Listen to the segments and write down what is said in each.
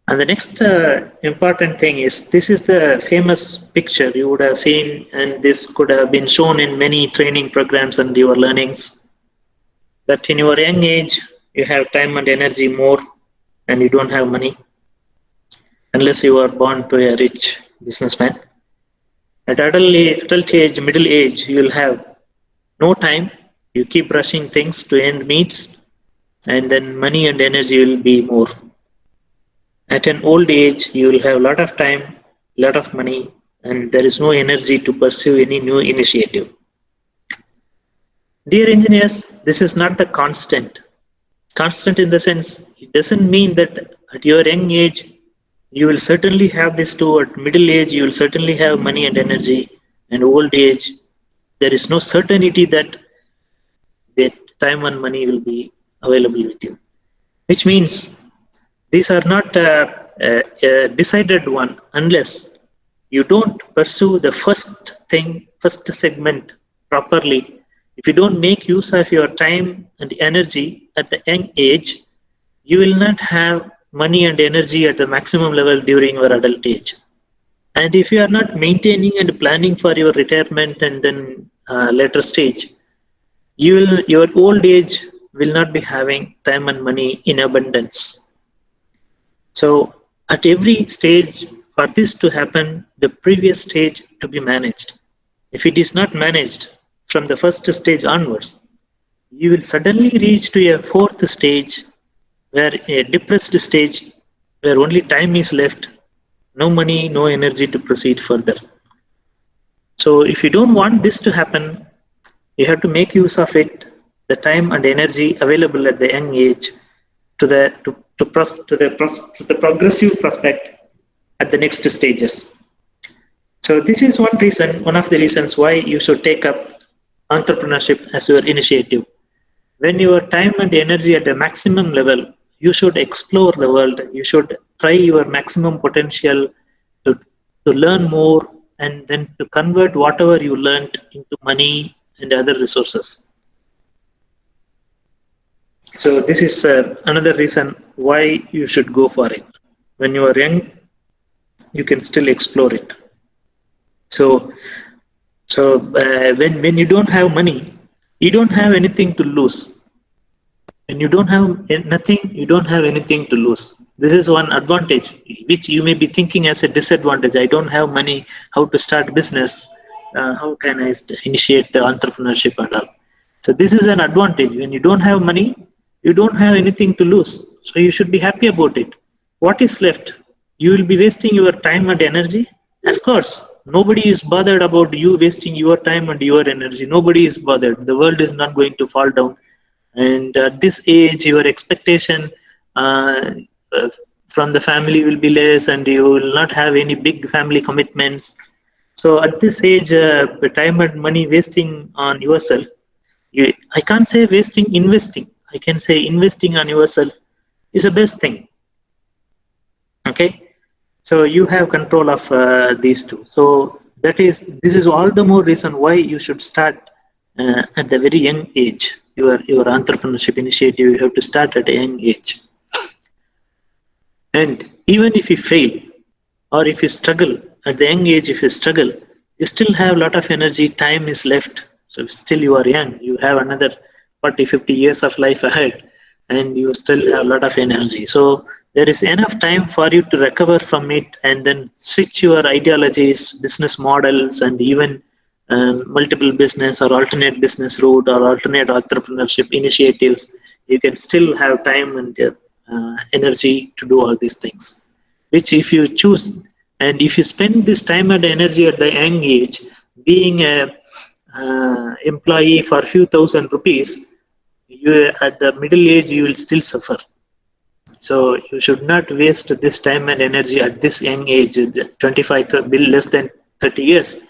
And the next important thing is, this is the famous picture you would have seen, and this could have been shown in many training programs and your learnings, that in your young age, you have time and energy more, and you don't have money, unless you are born to a rich businessman. At adult age, middle age, you will have no time. You keep rushing things to end meets, and then money and energy will be more. At an old age, you will have a lot of time, lot of money, and there is no energy to pursue any new initiative. Dear engineers, this is not the constant. Constant in the sense, it doesn't mean that at your young age, you will certainly have this too. At middle age, you will certainly have money and energy. And old age, there is no certainty that time and money will be available with you. Which means these are not a decided one unless you don't pursue the first thing, first segment properly. If you don't make use of your time and energy at the young age, you will not have money and energy at the maximum level during your adult age. And if you are not maintaining and planning for your retirement and then later stage, your old age will not be having time and money in abundance. So at every stage, for this to happen, the previous stage to be managed. If it is not managed from the first stage onwards, you will suddenly reach to a fourth stage, where a depressed stage, where only time is left, no money, no energy to proceed further. So if you don't want this to happen, you have to make use of it, the time and energy available at the young age, to the progressive prospect at the next stages. So this is one of the reasons why you should take up entrepreneurship as your initiative. When your time and energy at the maximum level, you should explore the world. You should try your maximum potential to learn more, and then to convert whatever you learned into money and other resources. So this is another reason why you should go for it. When you are young, you can still explore it. So when you don't have money, you don't have anything to lose. When you don't have nothing, you don't have anything to lose. This is one advantage, which you may be thinking as a disadvantage. I don't have money. How to start business? How can I initiate the entrepreneurship and all? So this is an advantage. When you don't have money, you don't have anything to lose. So you should be happy about it. What is left? You will be wasting your time and energy. Of course, nobody is bothered about you wasting your time and your energy. Nobody is bothered. The world is not going to fall down. And at this age, your expectation from the family will be less, and you will not have any big family commitments. So at this age, time and money wasting on yourself, I can't say wasting, investing. I can say investing on yourself is the best thing. Okay, so you have control of these two. So this is all the more reason why you should start at the very young age. Your entrepreneurship initiative, you have to start at a young age. And even if you fail, or if you struggle at the young age, if you struggle, you still have a lot of energy. Time is left. So still you are young. You have another 40, 50 years of life ahead, and you still have a lot of energy. So there is enough time for you to recover from it, and then switch your ideologies, business models, and even multiple business or alternate business route or alternate entrepreneurship initiatives. You can still have time and energy to do all these things, which if you choose, and if you spend this time and energy at the young age being a employee for a few thousand rupees, you at the middle age you will still suffer. So you should not waste this time and energy at this young age, 25, less than 30 years.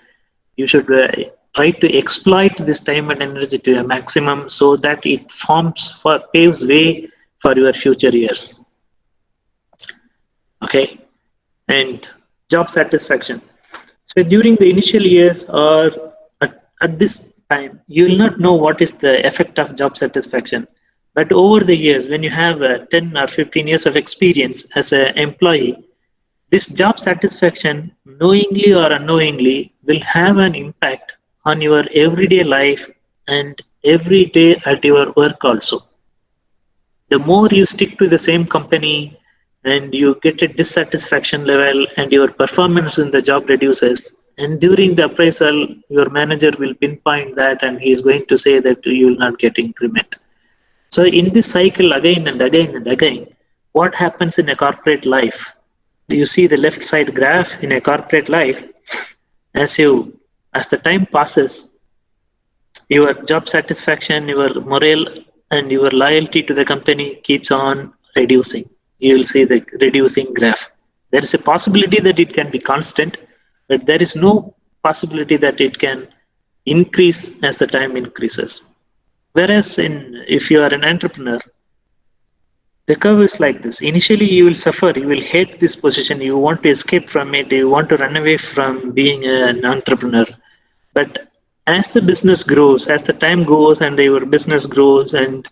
You should try to exploit this time and energy to a maximum, so that it paves way for your future years. Okay, and job satisfaction. So during the initial years, or at this time, you will not know what is the effect of job satisfaction. But over the years, when you have 10 or 15 years of experience as an employee, this job satisfaction, knowingly or unknowingly, will have an impact on your everyday life and every day at your work also. The more you stick to the same company and you get a dissatisfaction level and your performance in the job reduces, and during the appraisal, your manager will pinpoint that and he is going to say that you will not get increment. So in this cycle again and again and again, what happens in a corporate life? You see the left side graph in a corporate life, as the time passes, your job satisfaction, your morale, and your loyalty to the company keeps on reducing. You will see the reducing graph. There is a possibility that it can be constant, but there is no possibility that it can increase as the time increases. Whereas if you are an entrepreneur, the curve is like this. Initially, you will suffer, you will hate this position, you want to escape from it, you want to run away from being an entrepreneur. But as the business grows, as the time goes and your business grows and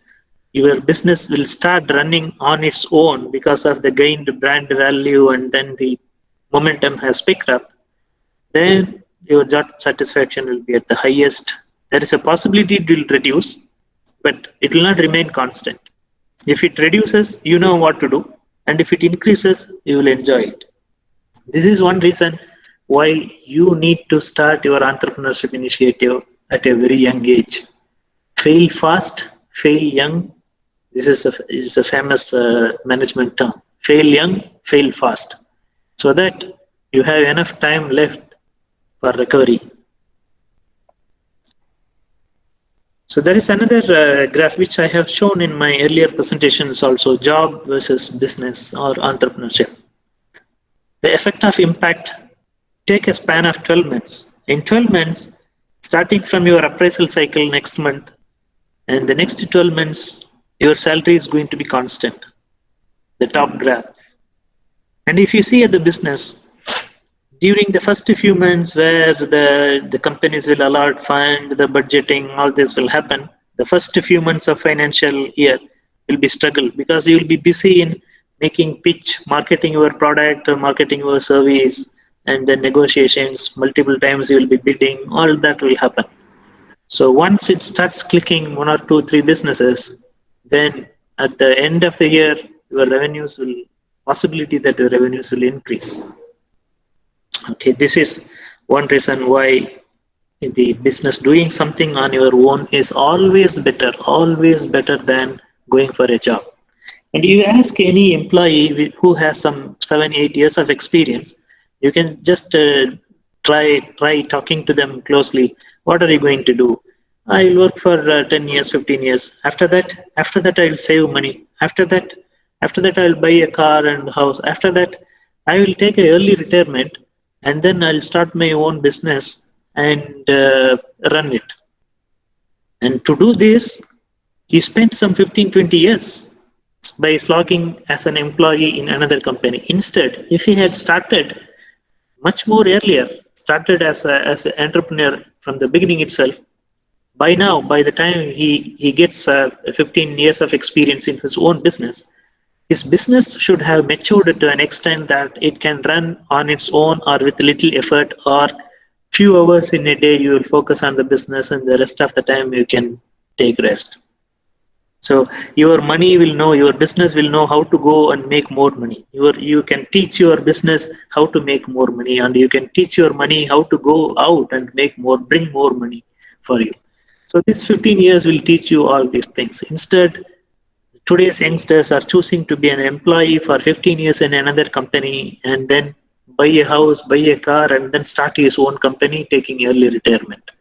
your business will start running on its own because of the gained brand value and then the momentum has picked up, then your job satisfaction will be at the highest. There is a possibility it will reduce, but it will not remain constant. If it reduces, you know what to do, and if it increases, you will enjoy it. This is one reason why you need to start your entrepreneurship initiative at a very young age. Fail fast, fail young. This is a famous management term. Fail young, fail fast, so that you have enough time left for recovery. So there is another graph which I have shown in my earlier presentations also, job versus business or entrepreneurship. The effect of impact, take a span of 12 months. In 12 months, starting from your appraisal cycle next month, and the next 12 months, your salary is going to be constant, the top graph. And if you see at the business, during the first few months where the companies will allot fund, the budgeting, all this will happen, the first few months of financial year will be struggle because you will be busy in making pitch, marketing your product, marketing your service, and then negotiations. Multiple times you will be bidding, all that will happen. So once it starts clicking one or two, three businesses, then at the end of the year, your revenues will, possibility that your revenues will increase. Okay, this is one reason why the business doing something on your own is always better than going for a job. And you ask any employee who has some 7-8 years of experience, you can just try talking to them closely. What are you going to do? I will work for 10 years, 15 years. After that, I will save money. After that, I will buy a car and house. After that, I will take an early retirement, and then I'll start my own business and run it. And to do this, he spent some 15, 20 years by slogging as an employee in another company. Instead, if he had started much more earlier, started as an entrepreneur from the beginning itself, by now, by the time he gets 15 years of experience in his own business, his business should have matured to an extent that it can run on its own or with little effort, or few hours in a day you will focus on the business and the rest of the time you can take rest. So your money will know, your business will know how to go and make more money. You can teach your business how to make more money, and you can teach your money how to go out and bring more money for you. So this 15 years will teach you all these things. Instead, today's youngsters are choosing to be an employee for 15 years in another company and then buy a house, buy a car, and then start his own company taking early retirement.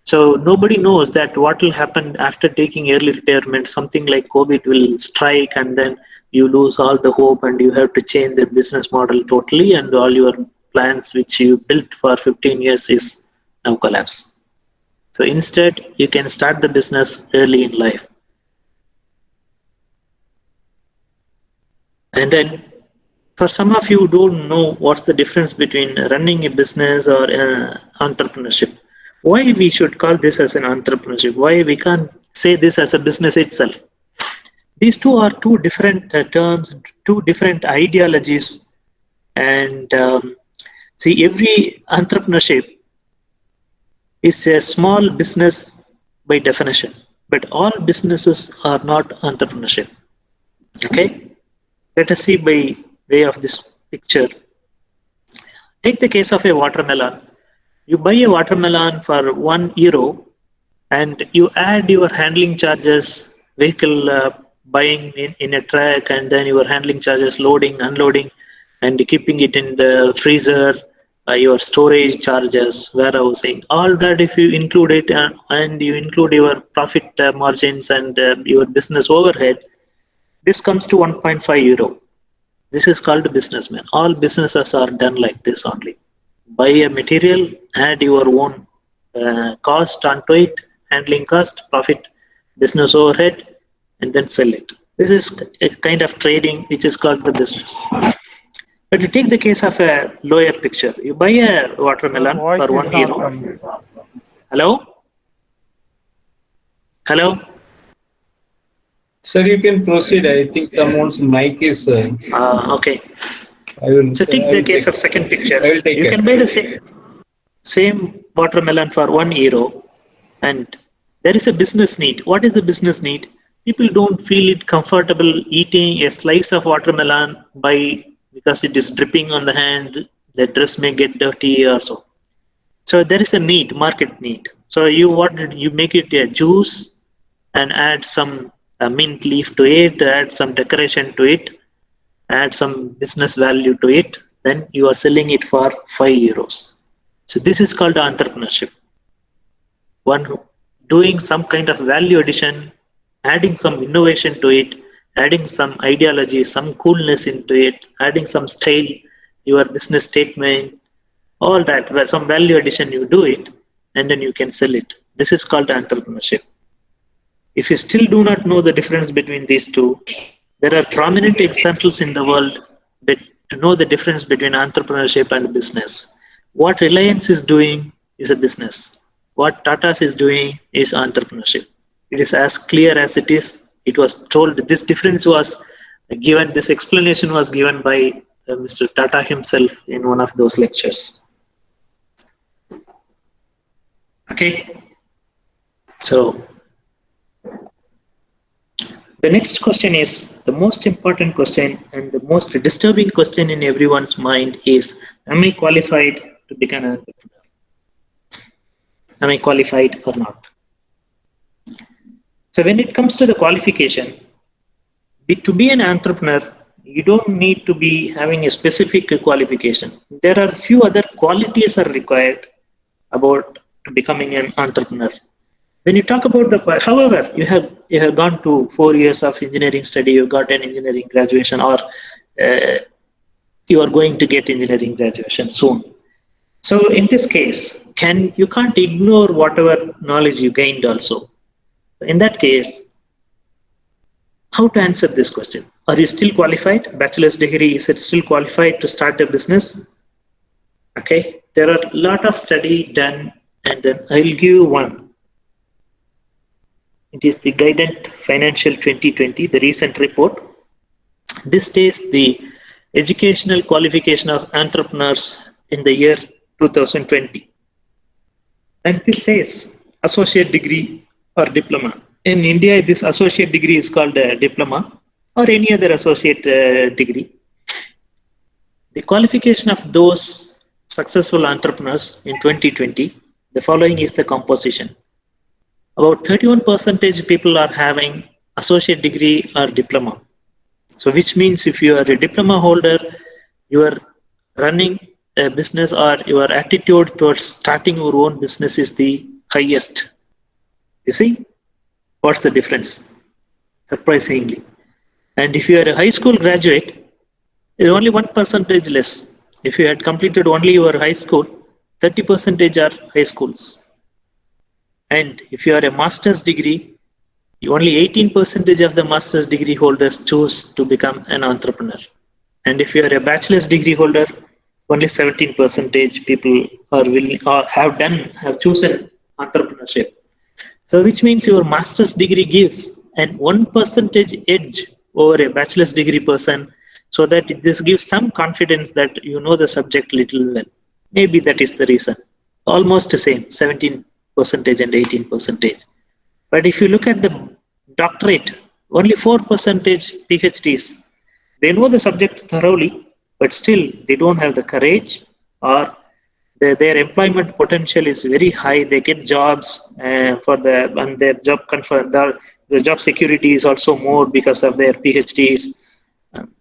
So nobody knows that what will happen after taking early retirement. Something like COVID will strike, and then you lose all the hope and you have to change the business model totally, and all your plans which you built for 15 years is now collapse. So instead, you can start the business early in life. And then for some of you who don't know what's the difference between running a business or entrepreneurship, why we should call this as an entrepreneurship, why we can't say this as a business itself. These two are two different terms, two different ideologies, and see, every entrepreneurship is a small business by definition, but all businesses are not entrepreneurship. Okay, let us see by way of this picture. Take the case of a watermelon. You buy a watermelon for €1 and you add your handling charges, vehicle buying in a truck, and then your handling charges, loading, unloading, and keeping it in the freezer, your storage charges, warehousing, all that if you include it and you include your profit margins and your business overhead, this comes to €1.5. This is called businessman. All businesses are done like this only. Buy a material, add your own cost onto it, handling cost, profit, business overhead, and then sell it. This is a kind of trading which is called the business. But you take the case of a lower picture. You buy a Sir, watermelon for voice is not €1. coming. Hello? Hello? Sir, you can proceed. I think someone's mic is. Okay. I will. So take I the will case check. of second picture. I will take You care. can buy the same watermelon for €1, and there is a business need. What is the business need? People don't feel it comfortable eating a slice of watermelon by because it is dripping on the hand. The dress may get dirty or so. So there is a need, market need. So you make it a juice and add some mint leaf to it, add some decoration to it, add some business value to it, then you are selling it for €5. So this is called entrepreneurship. One doing some kind of value addition, adding some innovation to it, adding some ideology, some coolness into it, adding some style, your business statement, all that, where some value addition you do it, and then you can sell it. This is called entrepreneurship. If you still do not know the difference between these two, there are prominent examples in the world that to know the difference between entrepreneurship and business. What Reliance is doing is a business. What Tata's is doing is entrepreneurship. It is as clear as it is. It was told this difference was given, this explanation was given by Mr. Tata himself in one of those lectures. Okay, so the next question is the most important question and the most disturbing question in everyone's mind is, am I qualified to become an entrepreneur? Am I qualified or not? So when it comes to the qualification, to be an entrepreneur, you don't need to be having a specific qualification. There are few other qualities are required about becoming an entrepreneur. When you talk about however, you have gone to 4 years of engineering study, you got an engineering graduation, or you are going to get engineering graduation soon. So in this case, you can't ignore whatever knowledge you gained also. In that case, how to answer this question? Are you still qualified? Bachelor's degree, is it still qualified to start a business? Okay, there are a lot of study done, and then I will give you one. It is the Guidant Financial 2020, the recent report. This states the educational qualification of entrepreneurs in the year 2020. And this says associate degree or diploma. In India, this associate degree is called a diploma or any other associate degree. The qualification of those successful entrepreneurs in 2020, the following is the composition. About 31% people are having associate degree or diploma. So which means if you are a diploma holder, you are running a business or your attitude towards starting your own business is the highest. You see, what's the difference? Surprisingly. And if you are a high school graduate, it's only 1% less. If you had completed only your high school, 30% are high schools. And if you are a master's degree, only 18% of the master's degree holders choose to become an entrepreneur. And if you are a bachelor's degree holder, only 17% people are willing or have chosen entrepreneurship. So which means your master's degree gives an 1% edge over a bachelor's degree person, so that this gives some confidence that you know the subject little well. Maybe that is the reason. Almost the same, 17% and 18%. But if you look at the doctorate, only 4% PhDs. They know the subject thoroughly, but still they don't have the courage, or their employment potential is very high. They get jobs for the and their job confirm the job security is also more because of their PhDs. Um,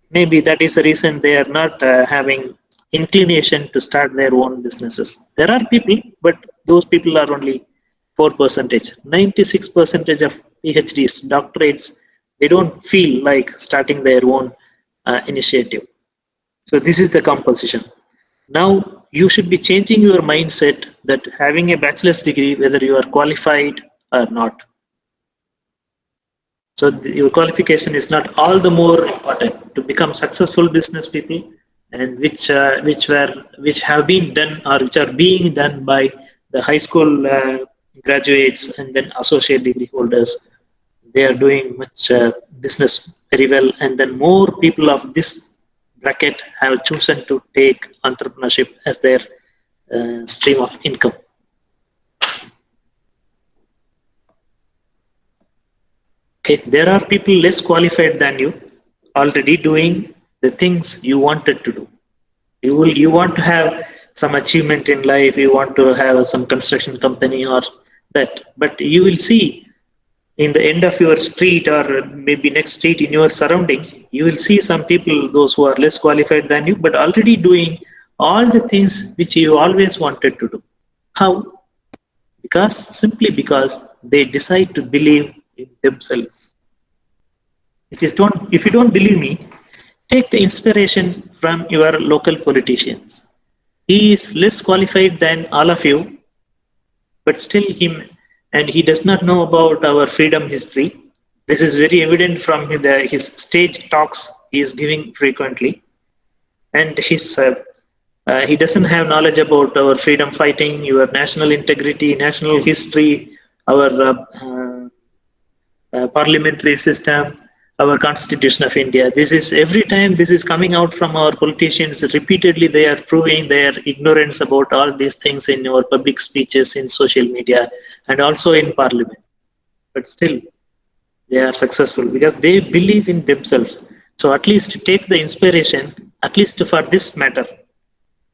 Maybe that is the reason they are not having inclination to start their own businesses. There are people, but those people are only 4%. 96% of PhDs, doctorates, they don't feel like starting their own initiative. So this is the composition. Now you should be changing your mindset that having a bachelor's degree, whether you are qualified or not. So your qualification is not all the more important to become successful business people, and which have been done or which are being done by the high school graduates and then associate degree holders. They are doing much business very well, and then more people of this bracket have chosen to take entrepreneurship as their stream of income. Okay, there are people less qualified than you already doing the things you wanted to do. You want to have some achievement in life, you want to have some construction company or that, but you will see in the end of your street or maybe next street in your surroundings, you will see some people, those who are less qualified than you, but already doing all the things which you always wanted to do. How? Simply because they decide to believe in themselves. If you don't believe me, take the inspiration from your local politicians. He is less qualified than all of you, but still and he does not know about our freedom history. This is very evident from his stage talks he is giving frequently, and he doesn't have knowledge about our freedom fighting, your national integrity, national history, our parliamentary system, our constitution of India. This is every time this is coming out from our politicians repeatedly. They are proving their ignorance about all these things in our public speeches, in social media, and also in parliament. But still, they are successful because they believe in themselves. So at least take the inspiration, at least for this matter,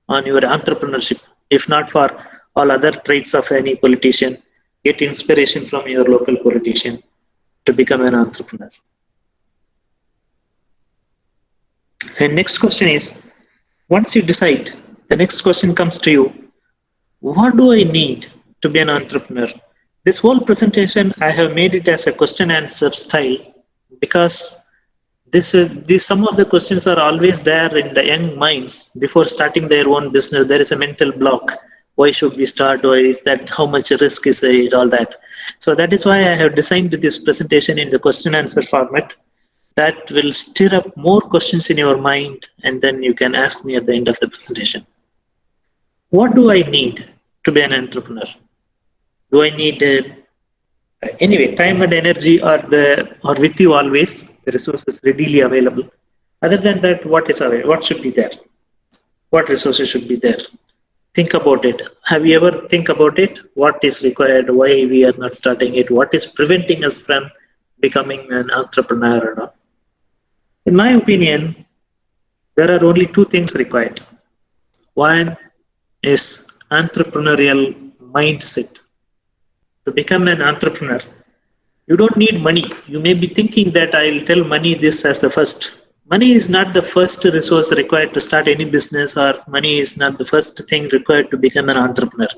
on your entrepreneurship. If not for all other traits of any politician, get inspiration from your local politician to become an entrepreneur. And next question is, once you decide, the next question comes to you, what do I need to be an entrepreneur? This whole presentation, I have made it as a question answer style because these some of the questions are always there in the young minds before starting their own business. There is a mental block. Why should we start? Why is that? How much risk is it? All that. So that is why I have designed this presentation in the question answer format. That will stir up more questions in your mind, and then you can ask me at the end of the presentation. What do I need to be an entrepreneur? Do I need anyway, time and energy are with you always. The resources readily available. Other than that, what is available? What should be there? What resources should be there? Think about it. Have you ever think about it? What is required? Why we are not starting it? What is preventing us from becoming an entrepreneur or not? In my opinion, there are only two things required. One is entrepreneurial mindset. To become an entrepreneur, you don't need money. You may be thinking that I'll tell money this as the first. Money is not the first resource required to start any business, or money is not the first thing required to become an entrepreneur.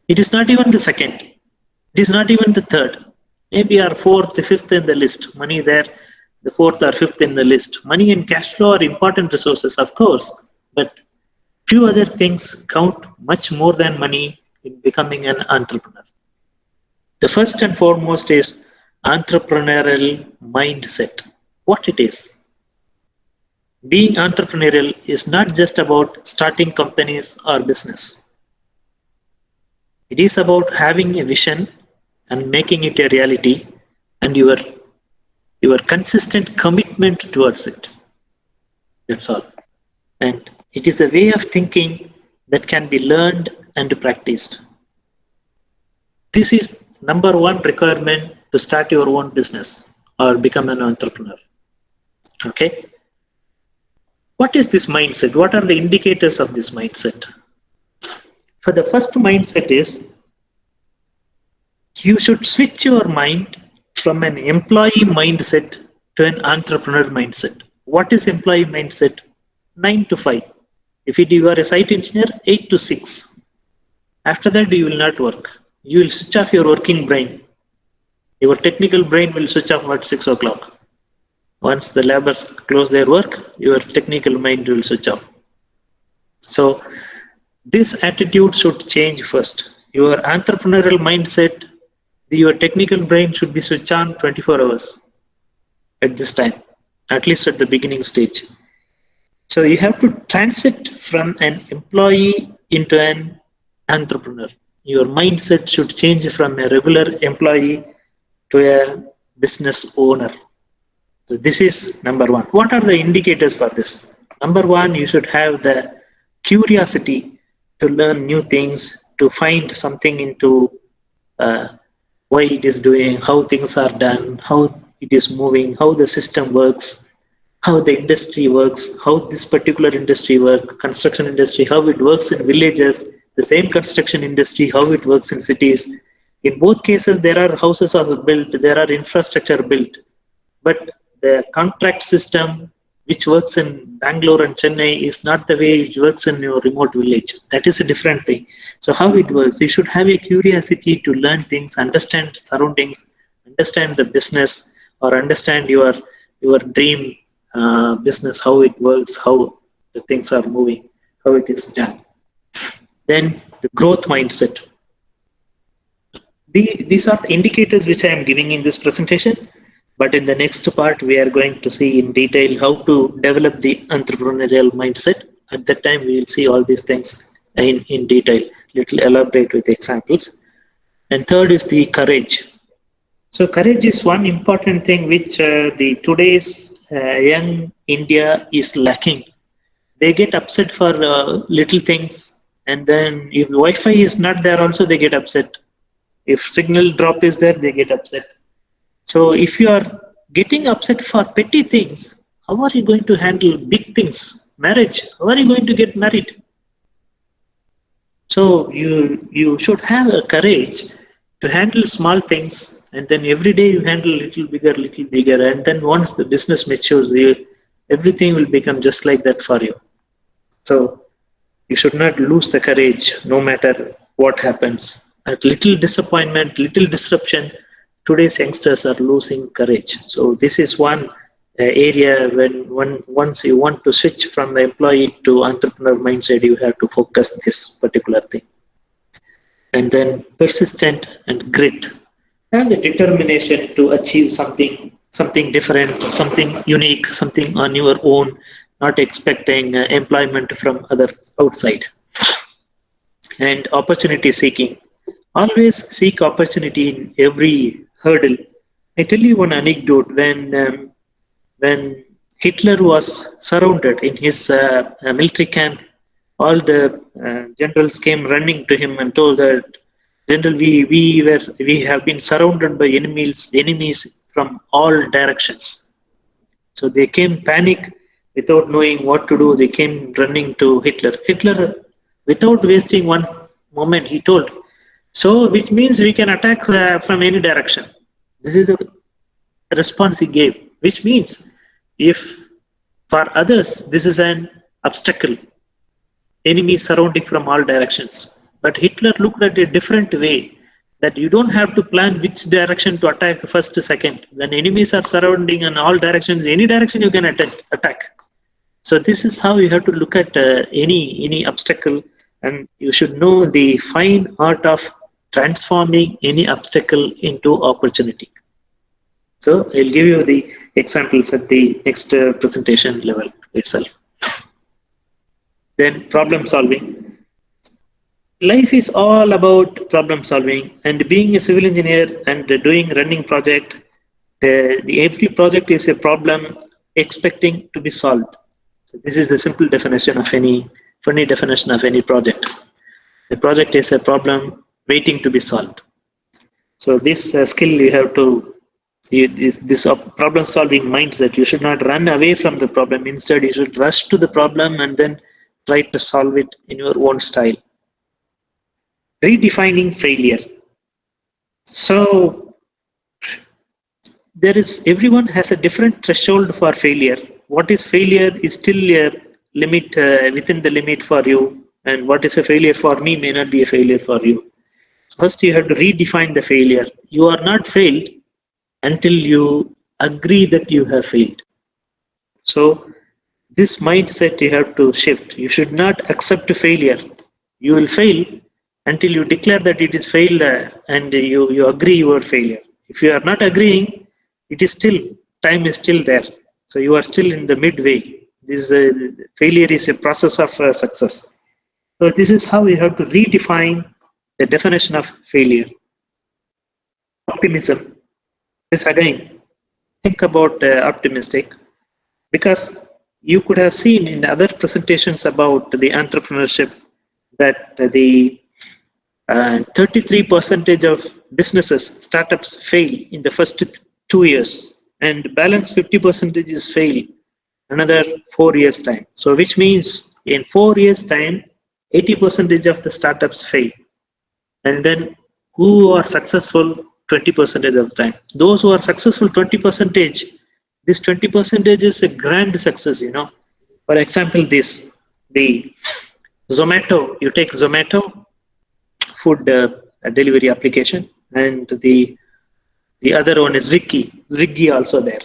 It is not even the second. It is not even the third. Maybe our fourth, fifth in the list. Money there, the fourth or fifth in the list. Money and cash flow are important resources, of course, but few other things count much more than money in becoming an entrepreneur. The first and foremost is entrepreneurial mindset. What it is. Being entrepreneurial is not just about starting companies or business. It is about having a vision and making it a reality, and your your consistent commitment towards it. That's all. And it is a way of thinking that can be learned and practiced. This is number one requirement to start your own business or become an entrepreneur. Okay. What is this mindset? What are the indicators of this mindset? For the first mindset is you should switch your mind from an employee mindset to an entrepreneur mindset. What is employee mindset? 9 to 5. If you are a site engineer, 8 to 6. After that, you will not work. You will switch off your working brain. Your technical brain will switch off at 6 o'clock. Once the laborers close their work, your technical mind will switch off. So, this attitude should change first. Your entrepreneurial mindset, your technical brain should be switched on 24 hours at this time, at least at the beginning stage. So you have to transit from an employee into an entrepreneur. Your mindset should change from a regular employee to a business owner. So this is number one. What are the indicators for this? Number one, you should have the curiosity to learn new things, to find something into uh, why it is doing, how things are done, how it is moving, how the system works, how the industry works, how this particular industry works, construction industry, how it works in villages, the same construction industry, how it works in cities. In both cases, there are houses are built, there are infrastructure built, but the contract system which works in Bangalore and Chennai is not the way it works in your remote village. That is a different thing. So how it works, you should have a curiosity to learn things, understand surroundings, understand the business, or understand your dream business, how it works, how the things are moving, how it is done. Then the growth mindset. These are the indicators which I am giving in this presentation. But in the next part, we are going to see in detail how to develop the entrepreneurial mindset. At that time, we will see all these things in detail, little elaborate with examples. And third is the courage. So courage is one important thing which the today's young India is lacking. They get upset for little things, and then if Wi-Fi is not there, also they get upset. If signal drop is there, they get upset. So if you are getting upset for petty things, how are you going to handle big things? Marriage, how are you going to get married? So you should have a courage to handle small things, and then every day you handle little bigger, and then once the business matures, everything will become just like that for you. So you should not lose the courage no matter what happens. At little disappointment, little disruption, today's youngsters are losing courage. So this is one area when once you want to switch from the employee to entrepreneur mindset, you have to focus this particular thing. And then persistent and grit and the determination to achieve something different, something unique, something on your own, not expecting employment from others outside. And opportunity seeking, always seek opportunity in every hurdle. I tell you one anecdote. When Hitler was surrounded in his military camp, all the generals came running to him and told that, General, we have been surrounded by enemies from all directions. So they came panic without knowing what to do. They came running to Hitler. Hitler, without wasting one moment, he told, so which means we can attack from any direction. This is a response he gave, which means if for others this is an obstacle, enemies surrounding from all directions. But Hitler looked at a different way, that you don't have to plan which direction to attack first, second. When enemies are surrounding in all directions, any direction you can attack. So this is how you have to look at any obstacle, and you should know the fine art of transforming any obstacle into opportunity. So I'll give you the examples at the next presentation level itself. Then problem solving. Life is all about problem solving, and being a civil engineer and doing running project, Every project is a problem expecting to be solved. So this is the simple definition of any funny definition of any project. The project is a problem waiting to be solved. So this skill you have to this problem solving mindset. You should not run away from the problem. Instead, you should rush to the problem and then try to solve it in your own style. Redefining failure. So everyone has a different threshold for failure. What is failure is still a limit within the limit for you, and what is a failure for me may not be a failure for you. First, you have to redefine the failure. You are not failed until you agree that you have failed. So, this mindset you have to shift. You should not accept failure. You will fail until you declare that it is failed and you agree your failure. If you are not agreeing, it is still, time is still there. So, you are still in the midway. This failure is a process of success. So, this is how you have to redefine the definition of failure. Optimism. This again, think about optimistic, because you could have seen in other presentations about the entrepreneurship that the 33% of businesses, startups fail in the first 2 years, and balance 50% is fail another 4 years time. So which means in 4 years time, 80% of the startups fail. And then who are successful 20% of the time. Those who are successful 20%, this 20% is a grand success, For example, the Zomato, you take Zomato, food delivery application, and the other one is Swiggy also there.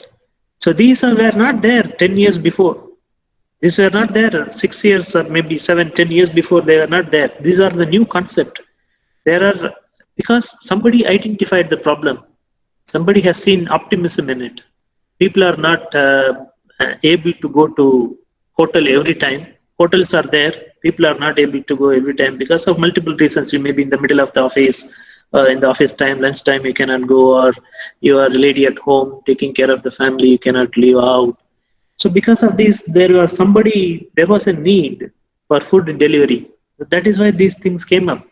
So these were not there 10 years before. These were not there 6 years or maybe 7, 10 years before. They were not there. These are the new concept. There are, because somebody identified the problem. Somebody has seen optimism in it. People are not able to go to hotel every time. Hotels are there. People are not able to go every time because of multiple reasons. You may be in the middle of the office, in the office time, lunch time, you cannot go, or you are a lady at home taking care of the family, you cannot leave out. So because of this, there was a need for food delivery. That is why these things came up.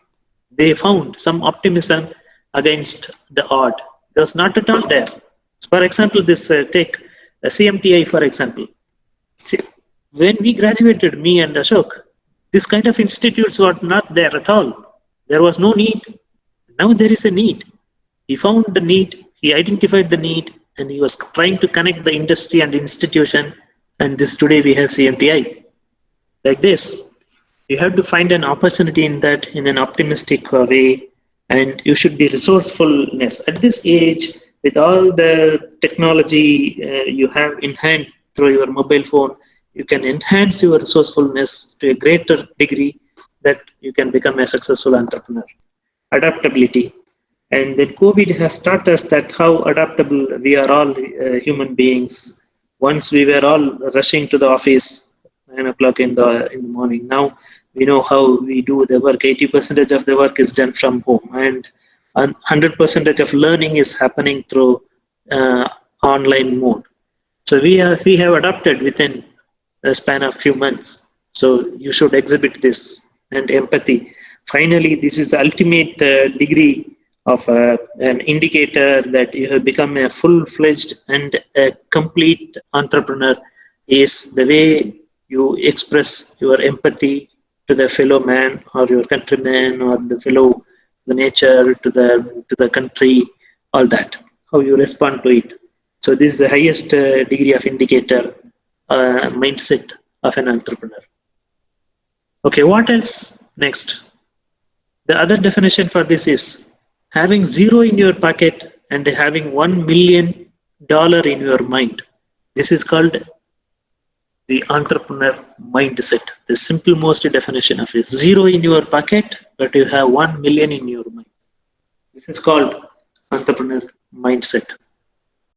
They found some optimism against the odd. It was not at all there. For example, take CMTI, for example. When we graduated, me and Ashok, this kind of institutes were not there at all. There was no need. Now there is a need. He found the need, he identified the need, and he was trying to connect the industry and institution. And today we have CMTI. Like this, you have to find an opportunity in that in an optimistic way, and you should be resourcefulness at this age with all the technology you have in hand through your mobile phone. You can enhance your resourcefulness to a greater degree that you can become a successful entrepreneur. Adaptability. And then COVID has taught us that how adaptable we are all human beings. Once we were all rushing to the office 9 o'clock in the morning. Now we know how we do the work. 80% of the work is done from home, and 100% of learning is happening through online mode. So we have adapted within a span of few months. So you should exhibit this and empathy. Finally, this is the ultimate degree of an indicator that you have become a full-fledged and a complete entrepreneur is the way you express your empathy to the fellow man or your countryman or the nature, to the country, all that, how you respond to it. So this is the highest degree of indicator mindset of an entrepreneur. Okay, what else next? The other definition for this is having zero in your pocket and having $1 million in your mind. This is called the entrepreneur mindset. The simple most definition of it: zero in your pocket, but you have 1 million in your mind. This is called entrepreneur mindset.